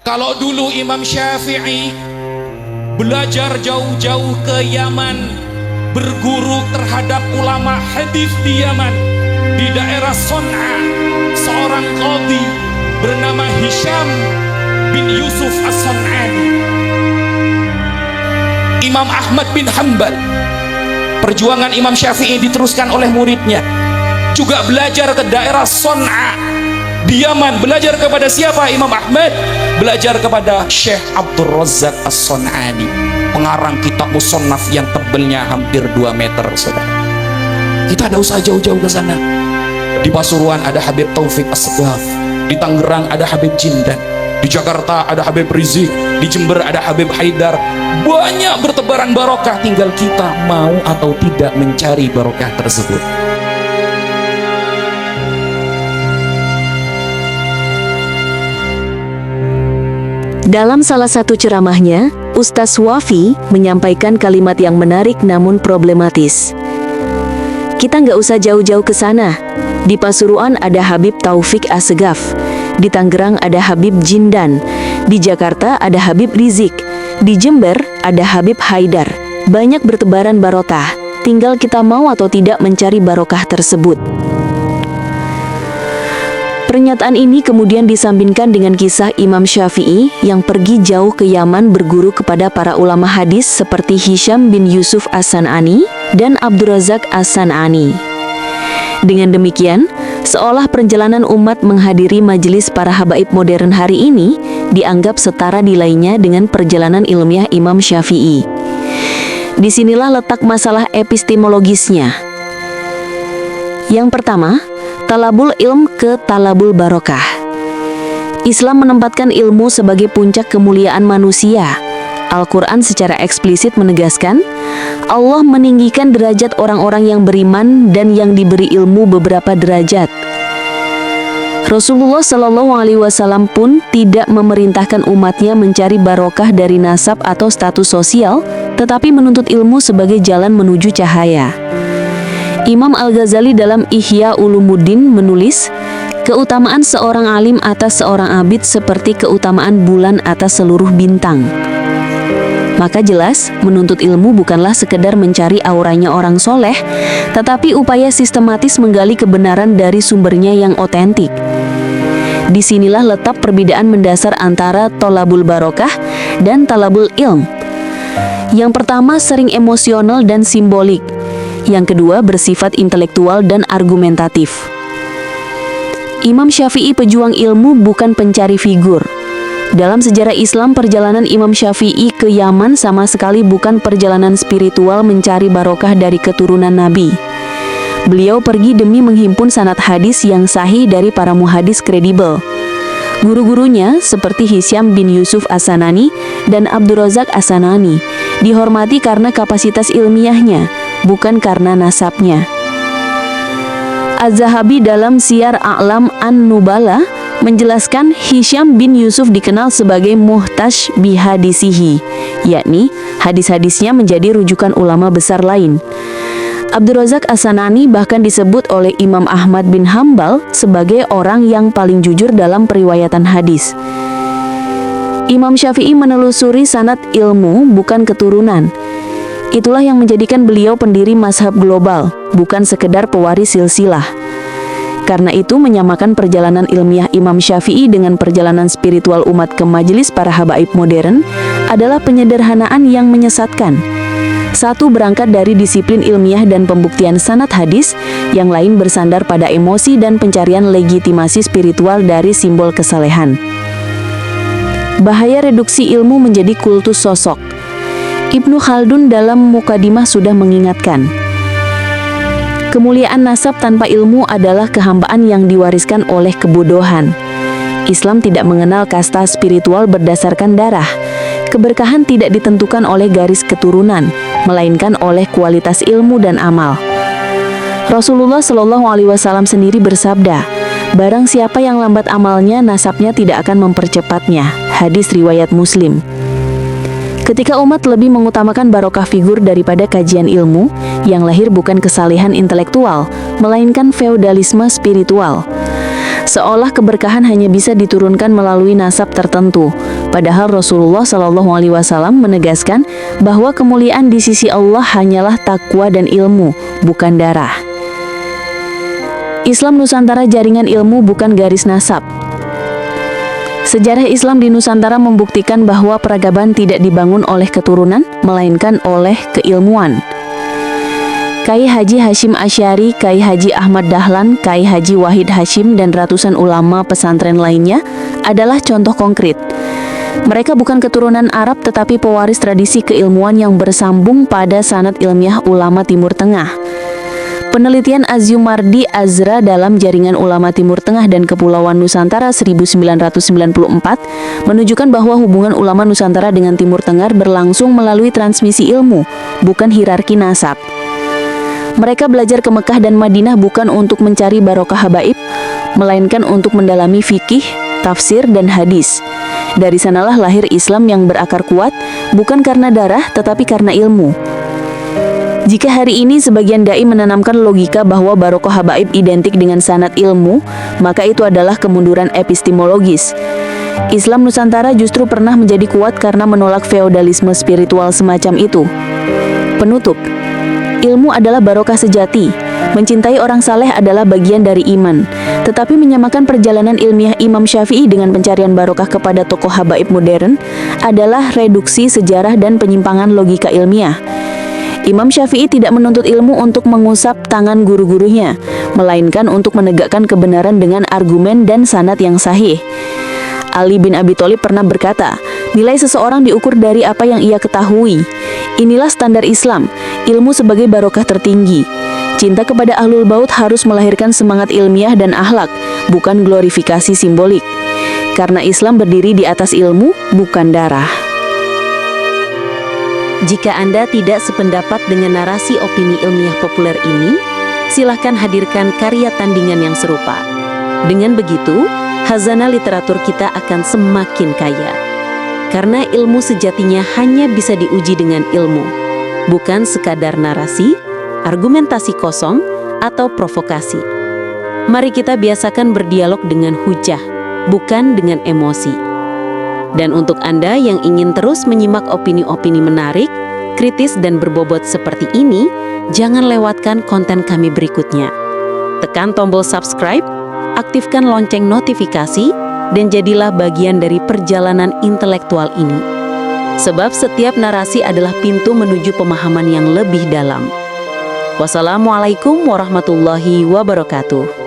Kalau dulu Imam Syafi'i belajar jauh-jauh ke Yaman, berguru terhadap ulama hadis di Yaman, di daerah Son'a, seorang qadhi bernama Hisham bin Yusuf As-San'ani. Imam Ahmad bin Hanbal, perjuangan Imam Syafi'i diteruskan oleh muridnya, juga belajar ke daerah Son'a di Yaman. Belajar kepada siapa Imam Ahmad? Belajar kepada Syekh Abdul Razak As-San'ani, pengarang kitab Musannaf yang tebelnya hampir 2 meter, saudara. Kita ada usaha jauh-jauh ke sana. Di Pasuruan ada Habib Taufik As-Segaf, di Tangerang ada Habib Jindan, di Jakarta ada Habib Rizik, di Jember ada Habib Haidar. Banyak bertebaran barokah, tinggal kita mau atau tidak mencari barokah tersebut. Dalam salah satu ceramahnya, Ustaz Wafi menyampaikan kalimat yang menarik namun problematis. Kita nggak usah jauh-jauh ke sana. Di Pasuruan ada Habib Taufik As-Segaf, di Tangerang ada Habib Jindan, di Jakarta ada Habib Rizik, di Jember ada Habib Haidar. Banyak bertebaran barokah, tinggal kita mau atau tidak mencari barokah tersebut. Pernyataan ini kemudian disambungkan dengan kisah Imam Syafi'i yang pergi jauh ke Yaman berguru kepada para ulama hadis seperti Hisham bin Yusuf As-San'ani dan Abdul Razak As-San'ani. Dengan demikian, seolah perjalanan umat menghadiri majelis para habaib modern hari ini dianggap setara nilainya dengan perjalanan ilmiah Imam Syafi'i. Disinilah letak masalah epistemologisnya. Yang pertama, talabul ilm ke talabul barokah. Islam menempatkan ilmu sebagai puncak kemuliaan manusia. Al-Quran secara eksplisit menegaskan, Allah meninggikan derajat orang-orang yang beriman dan yang diberi ilmu beberapa derajat. Rasulullah Shallallahu Alaihi Wasallam pun tidak memerintahkan umatnya mencari barokah dari nasab atau status sosial, tetapi menuntut ilmu sebagai jalan menuju cahaya. Imam Al-Ghazali dalam Ihya Ulumuddin menulis, keutamaan seorang alim atas seorang abid seperti keutamaan bulan atas seluruh bintang. Maka jelas, menuntut ilmu bukanlah sekedar mencari auranya orang soleh, tetapi upaya sistematis menggali kebenaran dari sumbernya yang otentik. Disinilah letak perbedaan mendasar antara tolabul barokah dan talabul ilm. Yang pertama sering emosional dan simbolik. Yang kedua bersifat intelektual dan argumentatif. Imam Syafi'i pejuang ilmu bukan pencari figur. Dalam sejarah Islam, perjalanan Imam Syafi'i ke Yaman sama sekali bukan perjalanan spiritual mencari barokah dari keturunan Nabi. Beliau pergi demi menghimpun sanad hadis yang sahih dari para muhadis kredibel. Guru-gurunya seperti Hisham bin Yusuf As-San'ani dan Abdul Razak As-San'ani dihormati karena kapasitas ilmiahnya, bukan karena nasabnya. Az-Zahabi dalam Siyar A'lam An-Nubala menjelaskan Hisham bin Yusuf dikenal sebagai muhtash bihadisihi, yakni hadis-hadisnya menjadi rujukan ulama besar lain. Abdul Razak As-San'ani bahkan disebut oleh Imam Ahmad bin Hanbal sebagai orang yang paling jujur dalam periwayatan hadis. Imam Syafi'i menelusuri sanad ilmu bukan keturunan. Itulah yang menjadikan beliau pendiri mazhab global, bukan sekedar pewaris silsilah. Karena itu menyamakan perjalanan ilmiah Imam Syafi'i dengan perjalanan spiritual umat ke majelis para habaib modern adalah penyederhanaan yang menyesatkan. Satu berangkat dari disiplin ilmiah dan pembuktian sanad hadis, yang lain bersandar pada emosi dan pencarian legitimasi spiritual dari simbol kesalehan. Bahaya reduksi ilmu menjadi kultus sosok. Ibnu Khaldun dalam Mukadimah sudah mengingatkan, kemuliaan nasab tanpa ilmu adalah kehambaan yang diwariskan oleh kebodohan. Islam tidak mengenal kasta spiritual berdasarkan darah. Keberkahan tidak ditentukan oleh garis keturunan, melainkan oleh kualitas ilmu dan amal. Rasulullah Shallallahu Alaihi Wasallam sendiri bersabda, barang siapa yang lambat amalnya, nasabnya tidak akan mempercepatnya. Hadis riwayat Muslim. Ketika umat lebih mengutamakan barokah figur daripada kajian ilmu, yang lahir bukan kesalehan intelektual, melainkan feodalisme spiritual. Seolah keberkahan hanya bisa diturunkan melalui nasab tertentu, Padahal Rasulullah Shallallahu Alaihi Wasallam menegaskan bahwa kemuliaan di sisi Allah hanyalah takwa dan ilmu, bukan darah. Islam Nusantara jaringan ilmu bukan garis nasab. Sejarah Islam di Nusantara membuktikan bahwa peradaban tidak dibangun oleh keturunan, melainkan oleh keilmuan. Kiai Haji Hashim Asy'ari, Kiai Haji Ahmad Dahlan, Kiai Haji Wahid Hashim, dan ratusan ulama pesantren lainnya adalah contoh konkret. Mereka bukan keturunan Arab tetapi pewaris tradisi keilmuan yang bersambung pada sanad ilmiah ulama Timur Tengah. Penelitian Azyumardi Azra dalam Jaringan Ulama Timur Tengah dan Kepulauan Nusantara 1994 menunjukkan bahwa hubungan ulama Nusantara dengan Timur Tengah berlangsung melalui transmisi ilmu, bukan hierarki nasab. Mereka belajar ke Mekah dan Madinah bukan untuk mencari barokah habaib, melainkan untuk mendalami fikih, tafsir, dan hadis. Dari sanalah lahir Islam yang berakar kuat, bukan karena darah, tetapi karena ilmu. Jika hari ini sebagian dai menanamkan logika bahwa barokah habaib identik dengan sanad ilmu, maka itu adalah kemunduran epistemologis. Islam Nusantara justru pernah menjadi kuat karena menolak feodalisme spiritual semacam itu. Penutup. Ilmu adalah barokah sejati. Mencintai orang saleh adalah bagian dari iman. Tetapi menyamakan perjalanan ilmiah Imam Syafi'i dengan pencarian barokah kepada tokoh habaib modern adalah reduksi sejarah dan penyimpangan logika ilmiah. Imam Syafi'i tidak menuntut ilmu untuk mengusap tangan guru-gurunya, melainkan untuk menegakkan kebenaran dengan argumen dan sanad yang sahih. Ali bin Abi Thalib pernah berkata, nilai seseorang diukur dari apa yang ia ketahui. Inilah standar Islam, ilmu sebagai barokah tertinggi. Cinta kepada ahlul baut harus melahirkan semangat ilmiah dan akhlak, bukan glorifikasi simbolik. Karena Islam berdiri di atas ilmu, bukan darah. Jika Anda tidak sependapat dengan narasi opini ilmiah populer ini, silahkan hadirkan karya tandingan yang serupa. Dengan begitu, khazanah literatur kita akan semakin kaya. Karena ilmu sejatinya hanya bisa diuji dengan ilmu, bukan sekadar narasi, argumentasi kosong, atau provokasi. Mari kita biasakan berdialog dengan hujah, bukan dengan emosi. Dan untuk Anda yang ingin terus menyimak opini-opini menarik, kritis, dan berbobot seperti ini, jangan lewatkan konten kami berikutnya. Tekan tombol subscribe, aktifkan lonceng notifikasi, dan jadilah bagian dari perjalanan intelektual ini. Sebab setiap narasi adalah pintu menuju pemahaman yang lebih dalam. Wassalamualaikum warahmatullahi wabarakatuh.